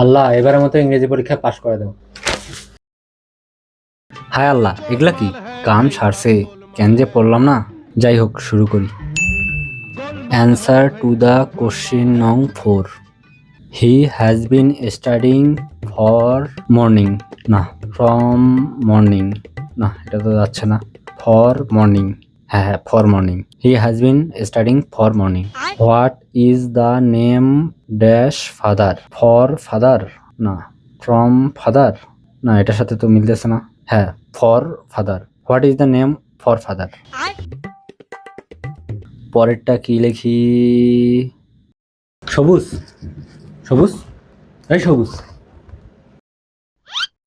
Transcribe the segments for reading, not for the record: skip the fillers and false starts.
আল্লাহ, এবারের মতো ইংরেজি পরীক্ষায় পাশ করে দাও। হায় আল্লাহ, এগুলা কি? কাম সারছে, কেন যে পড়লাম না। যাই হোক, শুরু করি। অ্যান্সার টু দ্য কোশ্চিন নং 4। He has been studying for morning. না, ফ্রম মর্নিং। না, এটা তো যাচ্ছে না। For morning. হ্যাঁ হ্যাঁ, for morning. He has been studying for morning. What is the name dash father? For father. না, ফ্রম ফাদার। না, এটার সাথে তো মিলতেছে না। হ্যাঁ, for father. What is the name for father? পরেরটা কি লিখি? সবুজ, সবুজ, এই সবুজ,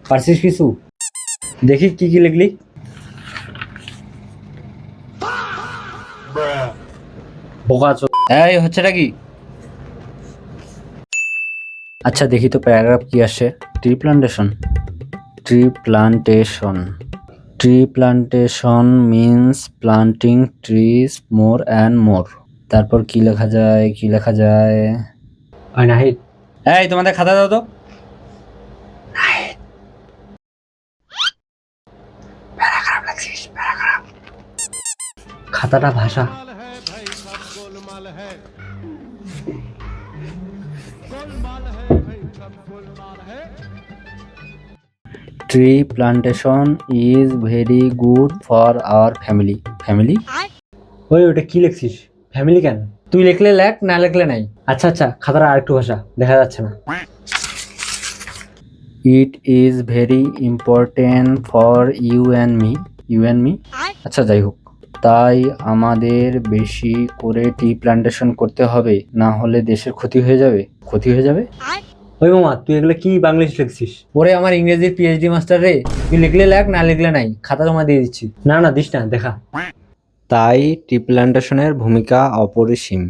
পারছিস কিছু? দেখি কি কি লিখলি। বোকা চোদ। এই হচ্ছেটা কি? আচ্ছা, দেখি তো প্যারাগ্রাফ কি আসে। Tree plantation. Tree plantation. Tree plantation means planting trees more and more. তারপর কি লেখা যায়, কি লেখা যায়? ওই নাহিদ, এই, তোমাদের খাতা দাও তো। খাতাটা ভাষা। Tree plantation is very good for our family. Family? ওই ওটা কি লিখছিস? ফ্যামিলি কেন? তুই লিখলে লেখ, না লিখলে নাই। আচ্ছা আচ্ছা, খাতাটা আরেকটু ভাষা, দেখা যাচ্ছে না। It is very important for you and me. You and me? আচ্ছা, যাই হোক। তাই আমাদের বেশি করে টি প্লান্টেশন করতে হবে, না হলে দেশের ক্ষতি হয়ে যাবে। ক্ষতি হয়ে যাবে? ওই মামা, তুই এগুলো কি বাংলিশ লিখছিস? ওরে আমার ইংরেজির পিএইচডি মাস্টার রে, তুই লিখলে লেখ, না লিখলে নাই। খাতা জমা দিয়ে দিচ্ছি। না না, দিস না, দেখা। তাই টি প্লান্টেশনের ভূমিকা অপরিসীম।